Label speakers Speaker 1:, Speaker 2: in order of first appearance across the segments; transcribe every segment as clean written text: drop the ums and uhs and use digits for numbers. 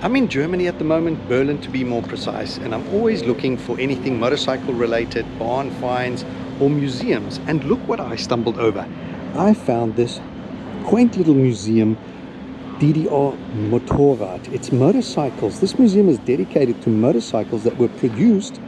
Speaker 1: I'm in Germany at the moment, Berlin to be more precise, and I'm always looking for anything motorcycle related, barn finds or museums. And look what I stumbled over. I found this quaint little museum, DDR Motorrad. It's motorcycles. This museum is dedicated to motorcycles that were produced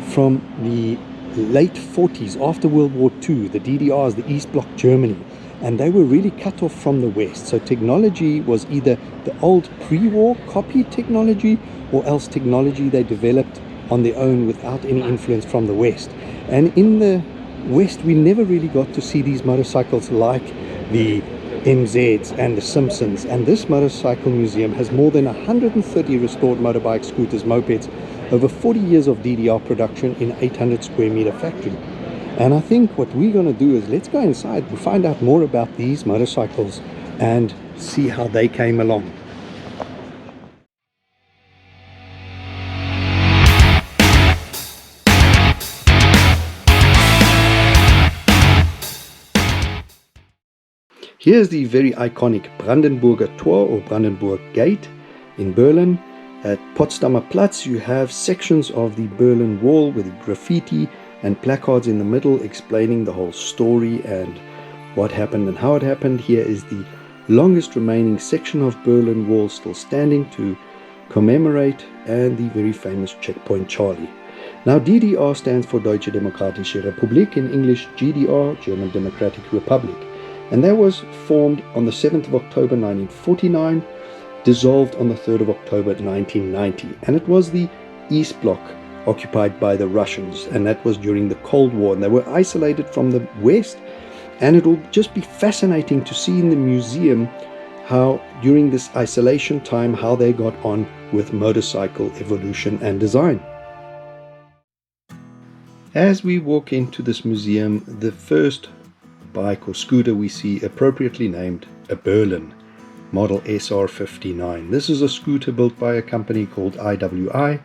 Speaker 1: from the late 40s, after World War II. The DDR is the East Bloc Germany, and they were really cut off from the West. So technology was either the old pre-war copied technology, or else technology they developed on their own without any influence from the West. And in the West, we never really got to see these motorcycles like the MZs and the Simpsons. And this motorcycle museum has more than 130 restored motorbikes, scooters, mopeds, over 40 years of DDR production in an 800 square meter factory. And I think what we're going to do is let's go inside and find out more about these motorcycles and see how they came along. Here's the very iconic Brandenburger Tor or Brandenburg Gate in Berlin. At Potsdamer Platz you have sections of the Berlin Wall with graffiti and placards in the middle explaining the whole story and what happened and how it happened. Here is the longest remaining section of Berlin Wall still standing to commemorate, and the very famous checkpoint Charlie. Now DDR stands for Deutsche Demokratische Republik, in English GDR, German Democratic Republic, and that was formed on the 7th of October 1949, dissolved on the 3rd of October 1990, and it was the East Bloc occupied by the Russians, and that was during the Cold War, and they were isolated from the West. And it will just be fascinating to see in the museum how during this isolation time how they got on with motorcycle evolution and design. As we walk into this museum, the first bike or scooter we see appropriately named a Berlin model SR59. This is a scooter built by a company called IWI,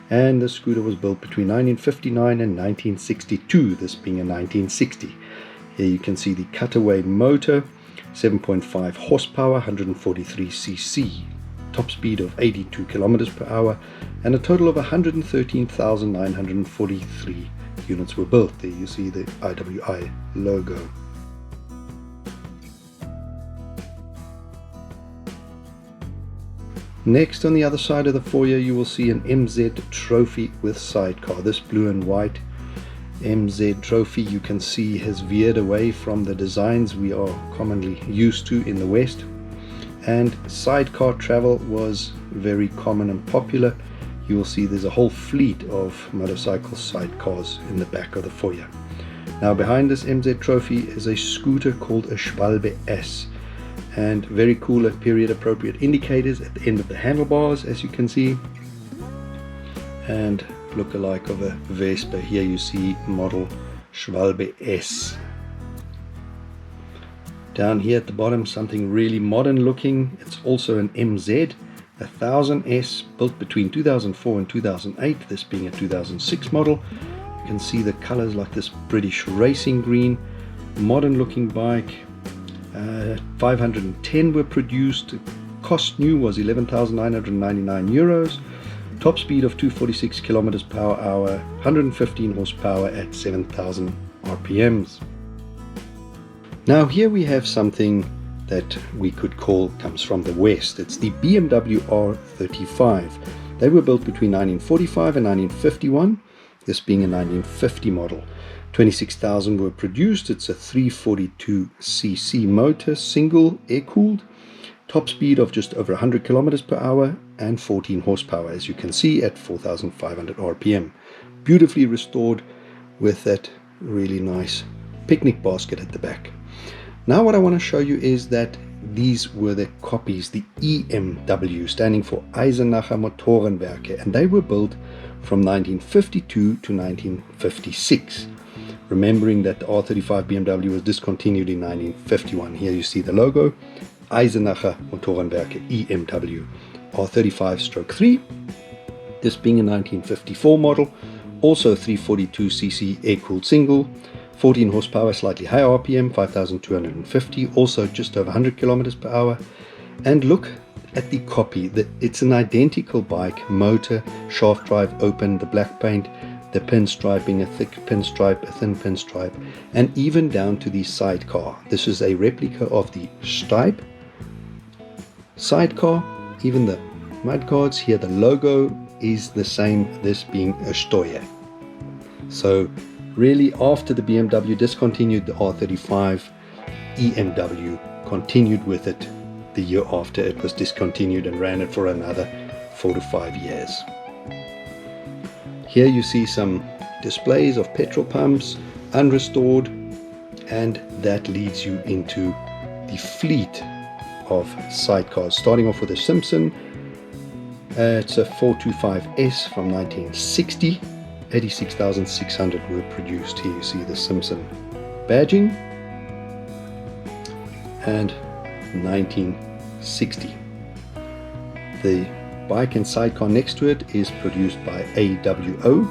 Speaker 1: and the scooter was built between 1959 and 1962, this being a 1960. Here you can see the cutaway motor, 7.5 horsepower, 143 cc, top speed of 82 kilometers per hour, and a total of 113,943 units were built. There you see the IWI logo. Next, on the other side of the foyer, you will see an MZ trophy with sidecar. This blue and white MZ trophy, you can see, has veered away from the designs we are commonly used to in the West, and sidecar travel was very common and popular. You will see there's a whole fleet of motorcycle sidecars in the back of the foyer. Now behind this MZ trophy is a scooter called a Schwalbe S, and very cool and period appropriate indicators at the end of the handlebars, as you can see, and look-alike of a Vespa. Here you see model Schwalbe S. Down here at the bottom, something really modern looking. It's also an MZ, a 1000S, built between 2004 and 2008, this being a 2006 model. You can see the colors like this British racing green, modern looking bike. 510 were produced. Cost new was 11,999 euros. Top speed of 246 kilometers per hour, 115 horsepower at 7,000 RPMs. Now here we have something that we could call comes from the West. It's the BMW R35. They were built between 1945 and 1951, this being a 1950 model. 26,000 were produced. It's a 342cc motor, single air-cooled, top speed of just over 100 kilometers per hour and 14 horsepower, as you can see, at 4,500 RPM. Beautifully restored with that really nice picnic basket at the back. Now what I want to show you is that these were the copies, the EMW, standing for Eisenacher Motorenwerke, and they were built from 1952 to 1956. Remembering that the R35 BMW was discontinued in 1951. Here you see the logo, Eisenacher Motorenwerke EMW R35/3. This being a 1954 model, also 342cc air-cooled single, 14 horsepower, slightly higher RPM, 5,250, also just over 100 kilometers per hour. And look at the copy. It's an identical bike, motor, shaft drive open, the black paint, the pinstriping, a thick pinstripe, a thin pinstripe, and even down to the sidecar. This is a replica of the Stipe sidecar. Even the mudguards here, the logo is the same, this being a Steuer. So really, after the BMW discontinued the R35, EMW continued with it the year after it was discontinued and ran it for another 4 to 5 years. Here you see some displays of petrol pumps, unrestored, and that leads you into the fleet of sidecars, starting off with a Simpson. It's a 425S from 1960. 86,600 were produced. Here you see the Simpson badging, and 1960. The bike and sidecar next to it is produced by AWO,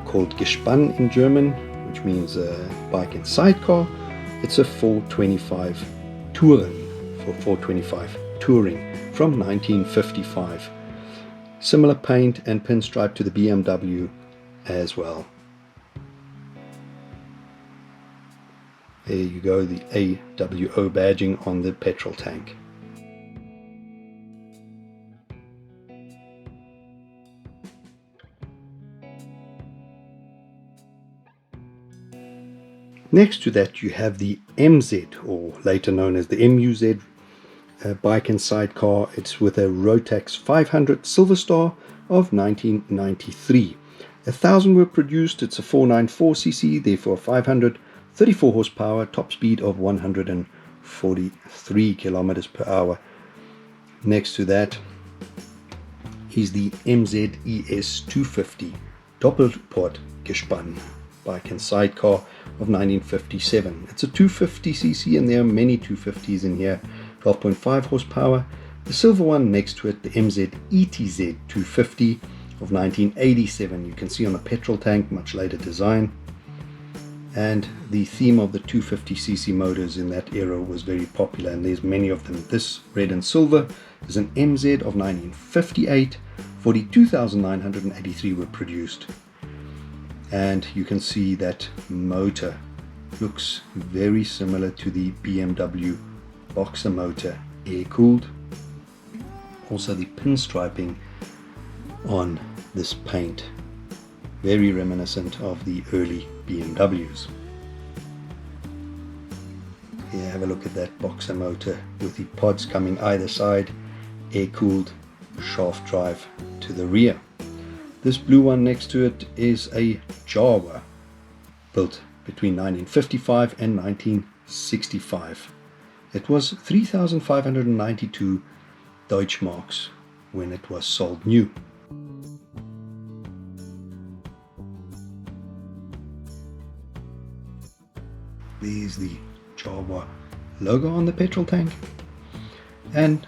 Speaker 1: called Gespann in German, which means bike and sidecar. It's a 425 Touren, for 425 Touring from 1955. Similar paint and pinstripe to the BMW as well. There you go, the AWO badging on the petrol tank. Next to that you have the MZ, or later known as the MUZ bike and sidecar. It's with a Rotax 500 Silver Star of 1993. 1,000 were produced. It's a 494cc, therefore 534 horsepower, top speed of 143 kilometers per hour. Next to that is the MZ ES 250 Doppelport Gespann bike and sidecar of 1957. It's a 250cc, and there are many 250s in here. 12.5 horsepower. The silver one next to it, the MZ ETZ 250 of 1987. You can see on a petrol tank, much later design. And the theme of the 250cc motors in that era was very popular, and there's many of them. This red and silver is an MZ of 1958. 42,983 were produced. And you can see that motor looks very similar to the BMW Boxer motor, air-cooled. Also the pinstriping on this paint, very reminiscent of the early BMWs. Here, have a look at that Boxer motor with the pods coming either side, air-cooled, shaft drive to the rear. This blue one next to it is a Jawa, built between 1955 and 1965. It was 3,592 Deutschmarks when it was sold new. There's the Jawa logo on the petrol tank. And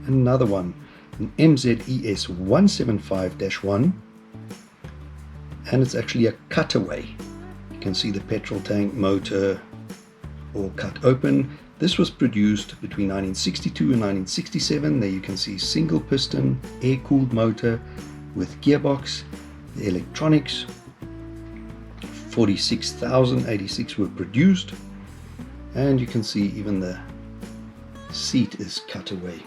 Speaker 1: another one, an MZES 175-1, and it's actually a cutaway. You can see the petrol tank motor all cut open. This was produced between 1962 and 1967. There you can see single piston, air-cooled motor with gearbox, the electronics. 46,086 were produced, and you can see even the seat is cut away.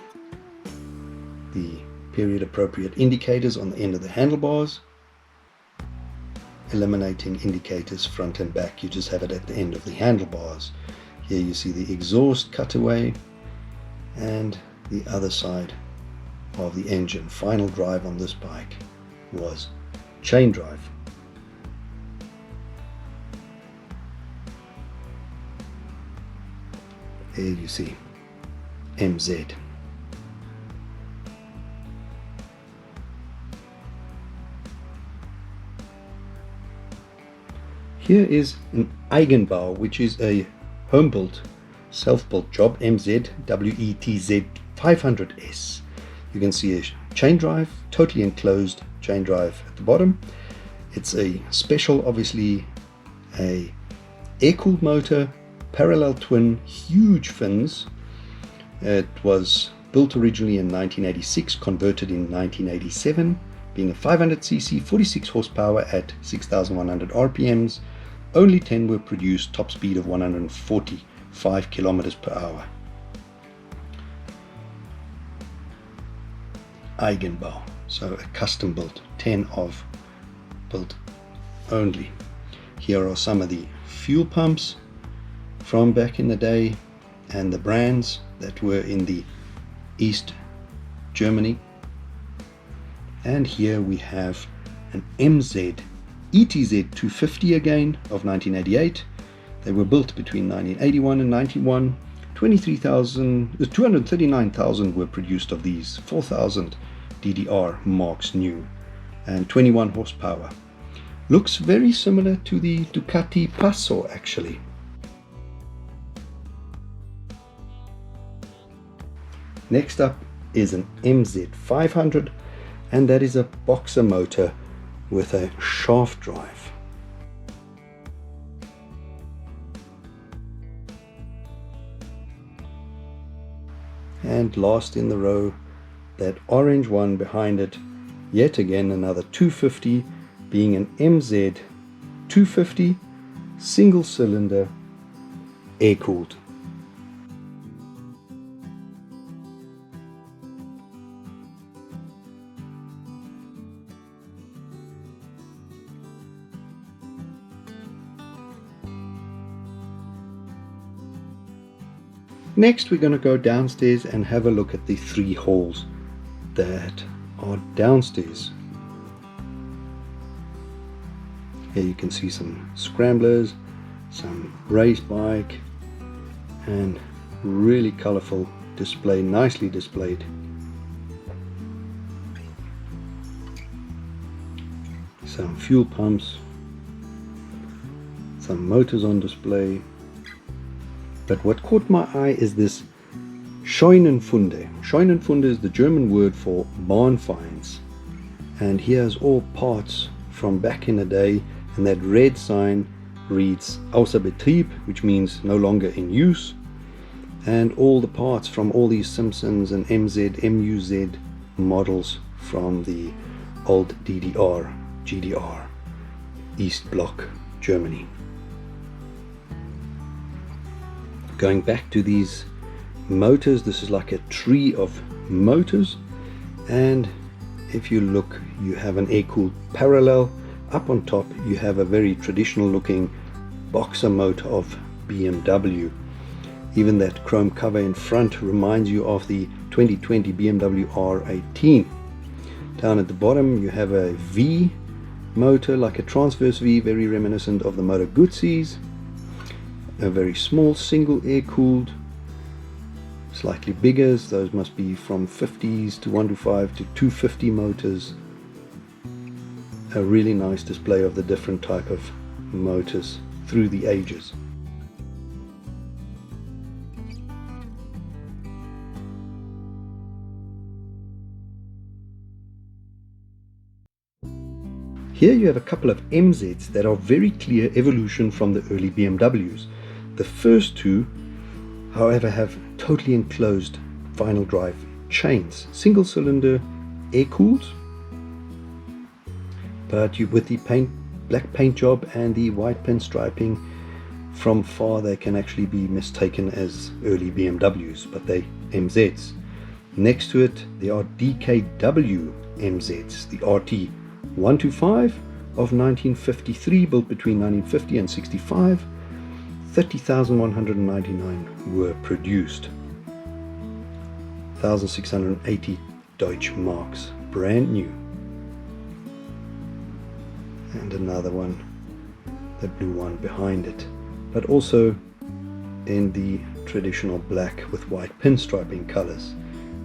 Speaker 1: The period appropriate indicators on the end of the handlebars, eliminating indicators front and back. You just have it at the end of the handlebars. Here you see the exhaust cutaway and the other side of the engine. Final drive on this bike was chain drive. There you see MZ. Here is an Eigenbau, which is a home-built, self-built job, MZ WETZ 500S. You can see a chain drive, totally enclosed chain drive at the bottom. It's a special, obviously, a air-cooled motor, parallel twin, huge fins. It was built originally in 1986, converted in 1987, being a 500cc, 46 horsepower at 6,100 RPMs. Only 10 were produced, top speed of 145 kilometers per hour. Eigenbau, so a custom built, 10 of built only. Here are some of the fuel pumps from back in the day and the brands that were in the East Germany. And here we have an MZ ETZ 250 again of 1988. They were built between 1981 and 91. 239,000 were produced of these, 4,000 DDR marks new, and 21 horsepower. Looks very similar to the Ducati Passo actually. Next up is an MZ 500, and that is a boxer motor with a shaft drive. And last in the row, that orange one behind it, yet again another 250, being an MZ 250 single cylinder, air cooled. Next we're going to go downstairs and have a look at the 3 halls that are downstairs. Here you can see some scramblers, some race bike, and really colorful display, nicely displayed. Some fuel pumps, some motors on display. But what caught my eye is this Scheunenfunde. Scheunenfunde is the German word for barn finds. And here's all parts from back in the day, and that red sign reads Außer Betrieb, which means no longer in use. And all the parts from all these Simpsons and MZ, MUZ models from the old DDR, GDR, East Bloc, Germany. Going back to these motors, this is like a tree of motors, and if you look, you have an air-cooled parallel. Up on top you have a very traditional looking boxer motor of BMW. Even that chrome cover in front reminds you of the 2020 BMW R18. Down at the bottom you have a V motor, like a transverse V, very reminiscent of the Moto Guzzi's. A very small single air cooled, slightly bigger, those must be from 50s to 125 to 250 motors. A really nice display of the different type of motors through the ages. Here you have a couple of MZs that are very clear evolution from the early BMWs. The first two, however, have totally enclosed final drive chains, single cylinder, air cooled, but with the black paint job and the white pinstriping, from far they can actually be mistaken as early BMWs, but they MZs. Next to it there are DKW MZs, the RT 125 of 1953, built between 1950 and 65. 30,199 were produced. 1,680 Deutsche Marks, brand new. And another one, the blue one behind it, but also in the traditional black with white pinstriping colors,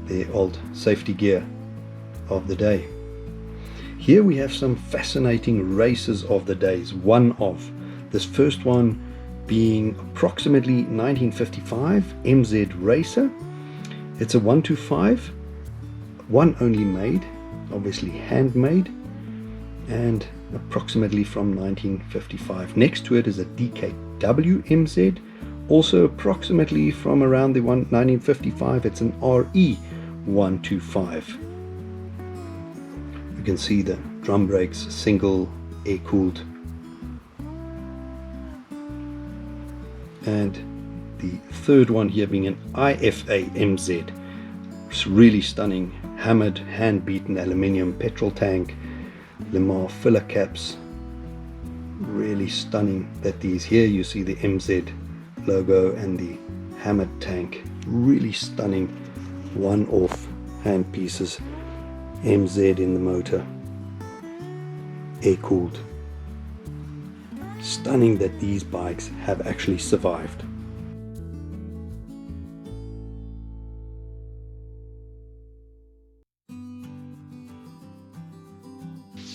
Speaker 1: the old safety gear of the day. Here we have some fascinating races of the days. One of this first one being approximately 1955 MZ Racer. It's a 125, one only made, obviously handmade, and approximately from 1955. Next to it is a DKW MZ, also approximately from around the 1955. It's an RE 125. You can see the drum brakes, single air cooled, and the third one here being an IFA MZ. It's really stunning, hammered, hand beaten aluminium petrol tank, Lemar filler caps. Really stunning that these here you see the MZ logo and the hammered tank. Really stunning one-off hand pieces. MZ in the motor, air cooled. Stunning that these bikes have actually survived.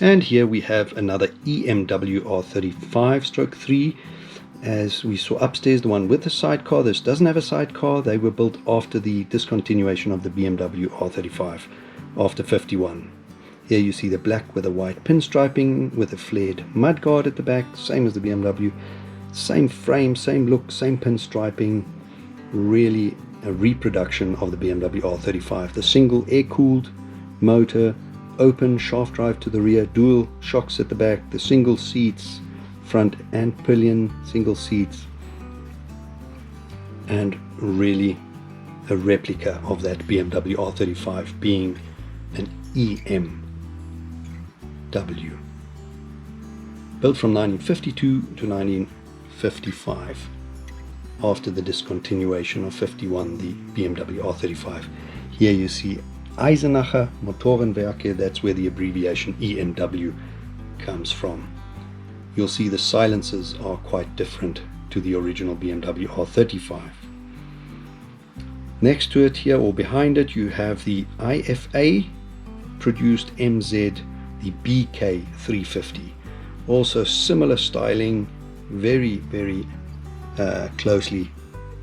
Speaker 1: And here we have another EMW R35/3. As we saw upstairs, the one with the sidecar. This doesn't have a sidecar. They were built after the discontinuation of the BMW R35, after 51. Here you see the black with a white pinstriping with a flared mudguard at the back, same as the BMW. Same frame, same look, same pinstriping. Really a reproduction of the BMW R35. The single air-cooled motor, open shaft drive to the rear, dual shocks at the back, the single seats, front and pillion single seats, and really a replica of that BMW R35 being an EMW. Built from 1952 to 1955, after the discontinuation of 51, the BMW R35. Here you see Eisenacher Motorenwerke, that's where the abbreviation EMW comes from. You'll see the silencers are quite different to the original BMW R35. Next to it here, or behind it, you have the IFA produced MZ, the BK350. Also similar styling, very closely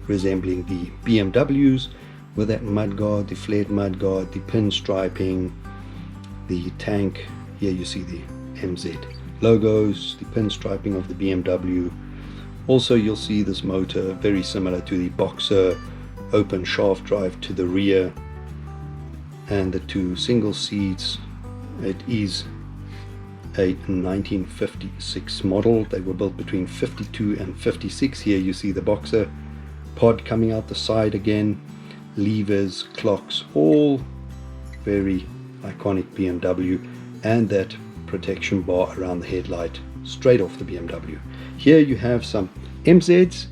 Speaker 1: resembling the BMWs, with that mudguard, the flared mudguard, the pinstriping, the tank. Here you see the MZ logos, the pinstriping of the BMW. Also you'll see this motor very similar to the Boxer, open shaft drive to the rear, and the two single seats. It is a 1956 model. They were built between 52 and 56. Here you see the Boxer pod coming out the side again, levers, clocks, all very iconic BMW, and that protection bar around the headlight straight off the BMW. Here you have some MZs,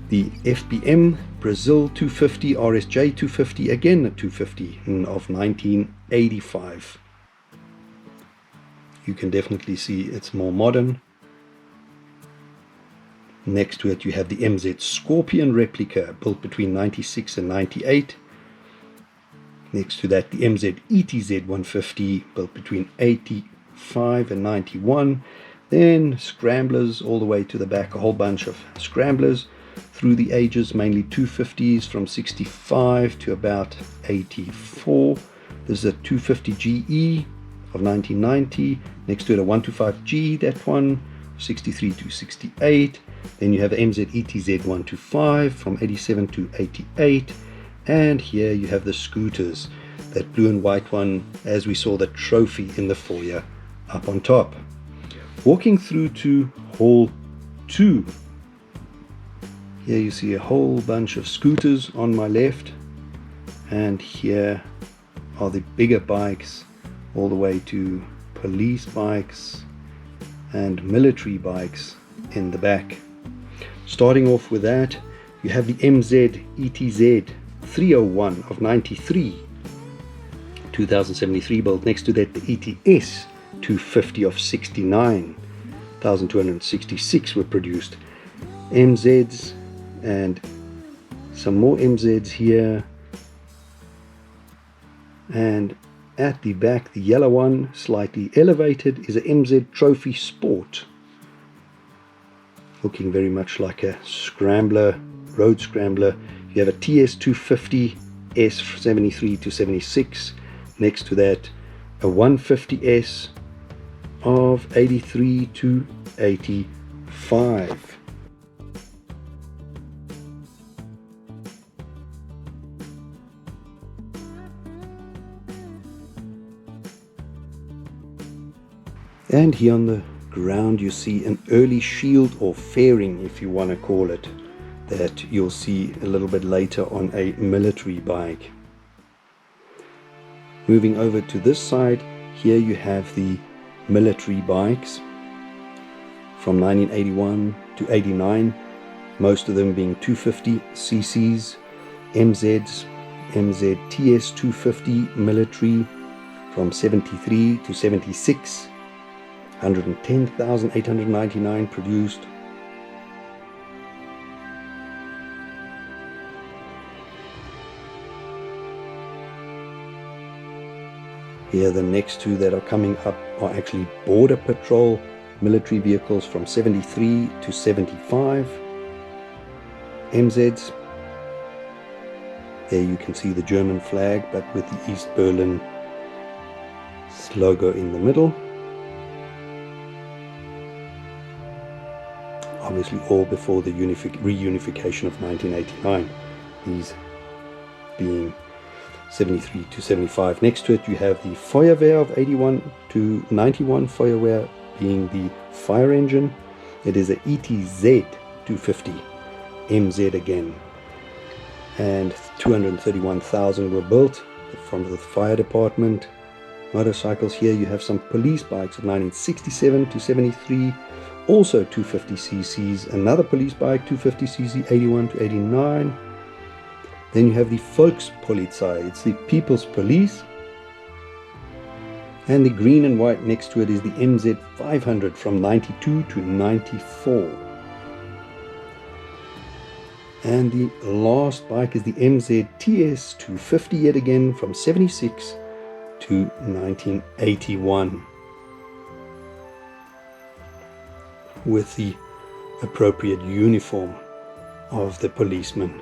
Speaker 1: the FBM Brazil 250, RSJ 250, again a 250 of 1985. You can definitely see it's more modern. Next to it you have the MZ Scorpion replica, built between 96 and 98. Next to that the MZ ETZ 150, built between 85 and 91. Then scramblers all the way to the back, a whole bunch of scramblers through the ages, mainly 250s from 65 to about 84. This is a 250 GE of 1990. Next to it a 125G, that one, 63 to 68. Then you have the MZ ETZ 125 from 87 to 88. And here you have the scooters, that blue and white one, as we saw the trophy in the foyer up on top. Walking through to Hall 2. Here you see a whole bunch of scooters on my left, and here are the bigger bikes, all the way to police bikes and military bikes in the back. Starting off with that, you have the MZ ETZ 301 of 93, 2073 built. Next to that the ETS 250 of 69, 1266 were produced. MZs and some more MZs here, and at the back the yellow one, slightly elevated, is a MZ Trophy Sport, looking very much like a scrambler, road scrambler. You have a TS 250 S 73 to 76. Next to that a 150S of 83 to 85. And here on the ground you see an early shield or fairing, if you want to call it, that you'll see a little bit later on a military bike. Moving over to this side, here you have the military bikes from 1981 to 89, most of them being 250 cc's, MZs, MZTS 250 military from 73 to 76, 110,899 produced. Here the next two that are coming up are actually border patrol military vehicles from 73 to 75, MZs. There you can see the German flag, but with the East Berlin logo in the middle. Obviously all before the reunification of 1989, these being 73 to 75. Next to it you have the Feuerwehr of 81 to 91, Feuerwehr being the fire engine. It is a ETZ 250 MZ again, and 231,000 were built from the fire department. Motorcycles, here you have some police bikes of 1967 to 73, also 250 cc's, another police bike 250 cc 81 to 89. Then you have the Volkspolizei, it's the People's Police, and the green and white next to it is the MZ 500 from 92 to 94. And the last bike is the MZ TS 250 yet again from 76 to 1981, with the appropriate uniform of the policeman.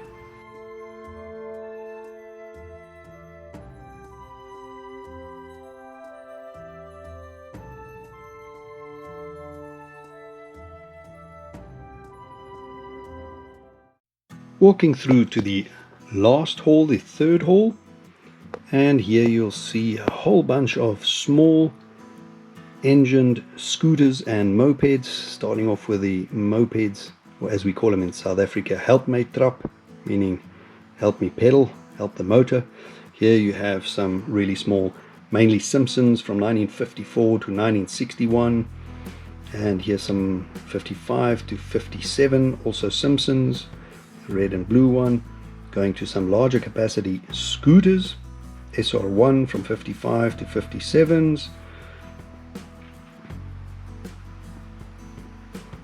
Speaker 1: Walking through to the last hall, the third hall, and here you'll see a whole bunch of small engined scooters and mopeds, starting off with the mopeds, or as we call them in South Africa, help my trap, meaning help me pedal, help the motor. Here you have some really small, mainly Simpsons from 1954 to 1961, and here's some 55 to 57, also Simpsons, red and blue one, going to some larger capacity scooters, SR1 from 55 to 57s.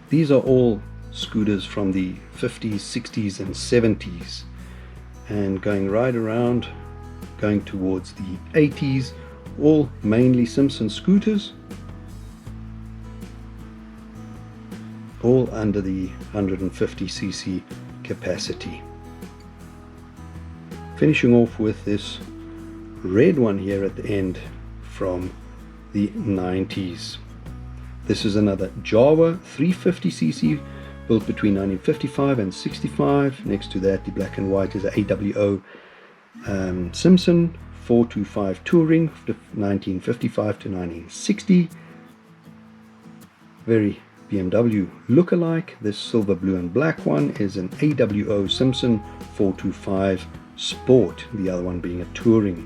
Speaker 1: These are all scooters from the 50s, 60s and 70s, and going right around, going towards the 80s, all mainly Simpson scooters, all under the 150cc capacity. Finishing off with this red one here at the end from the 90s. This is another Jawa 350cc built between 1955 and 65. Next to that, the black and white is a AWO Simpson 425 Touring 1955 to 1960. Very BMW look-alike. This silver, blue and black one is an AWO Simpson 425 Sport, the other one being a Touring,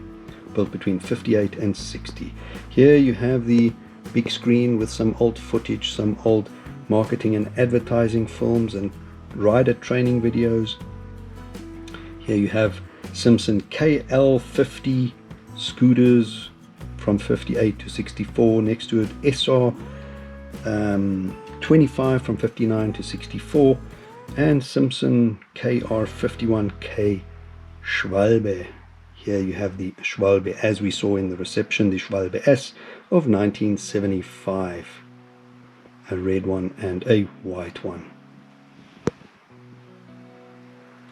Speaker 1: built between 58 and 60. Here you have the big screen with some old footage, some old marketing and advertising films and rider training videos. Here you have Simpson KL50 scooters from 58 to 64. Next to it SR 25 from 59 to 64, and Simpson KR51K Schwalbe. Here you have the Schwalbe, as we saw in the reception, the Schwalbe S of 1975, a red one and a white one.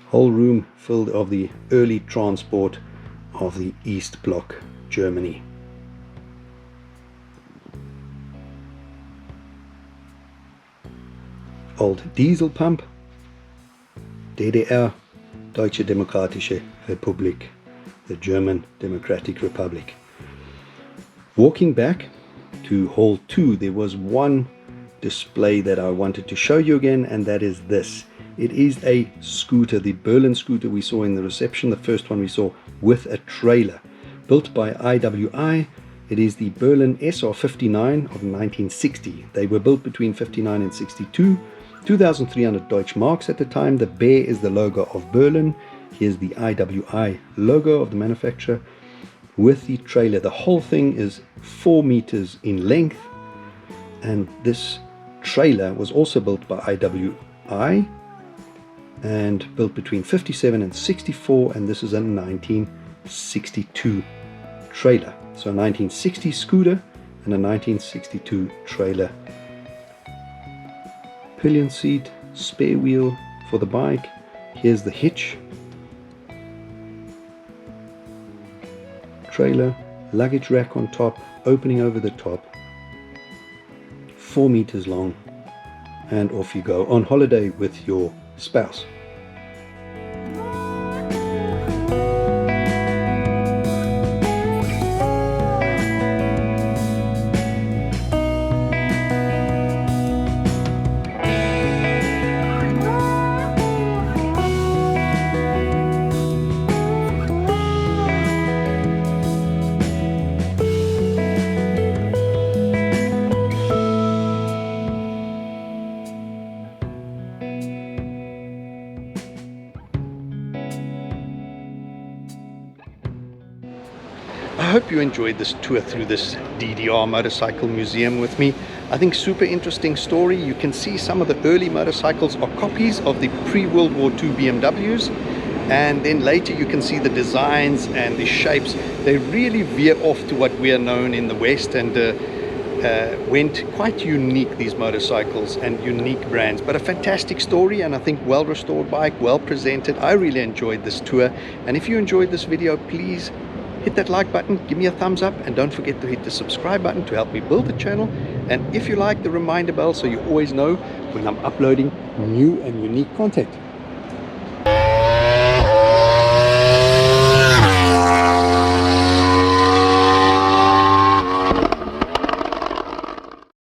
Speaker 1: Whole room filled of the early transport of the East Bloc Germany. Old diesel pump, DDR, Deutsche Demokratische Republik, the German Democratic Republic. Walking back to to Hall 2, there was one display that I wanted to show you again, and that is this. It is a scooter, the Berlin scooter we saw in the reception, the first one we saw with a trailer. Built by IWI, it is the Berlin SR59 of 1960. They were built between 59 and 62. 2,300 Deutsche Marks at the time. The bear is the logo of Berlin. Here's the IWI logo of the manufacturer with the trailer. The whole thing is 4 meters in length, and this trailer was also built by IWI and built between 57 and 64, and this is a 1962 trailer. So a 1960 scooter and a 1962 trailer. Pillion seat, spare wheel for the bike. Here's the hitch. Trailer, luggage rack on top, opening over the top. 4 meters long, and off you go on holiday with your spouse. I hope you enjoyed this tour through this DDR Motorcycle Museum with me. I think super interesting story. You can see some of the early motorcycles are copies of the pre-World War II BMWs, and then later you can see the designs and the shapes. They really veer off to what we are known in the West, and went quite unique, these motorcycles, and unique brands, but a fantastic story, and I think well restored bike, well presented. I really enjoyed this tour, and if you enjoyed this video, please hit that like button, give me a thumbs up, and don't forget to hit the subscribe button to help me build the channel. And if you like, the reminder bell so you always know when I'm uploading new and unique content.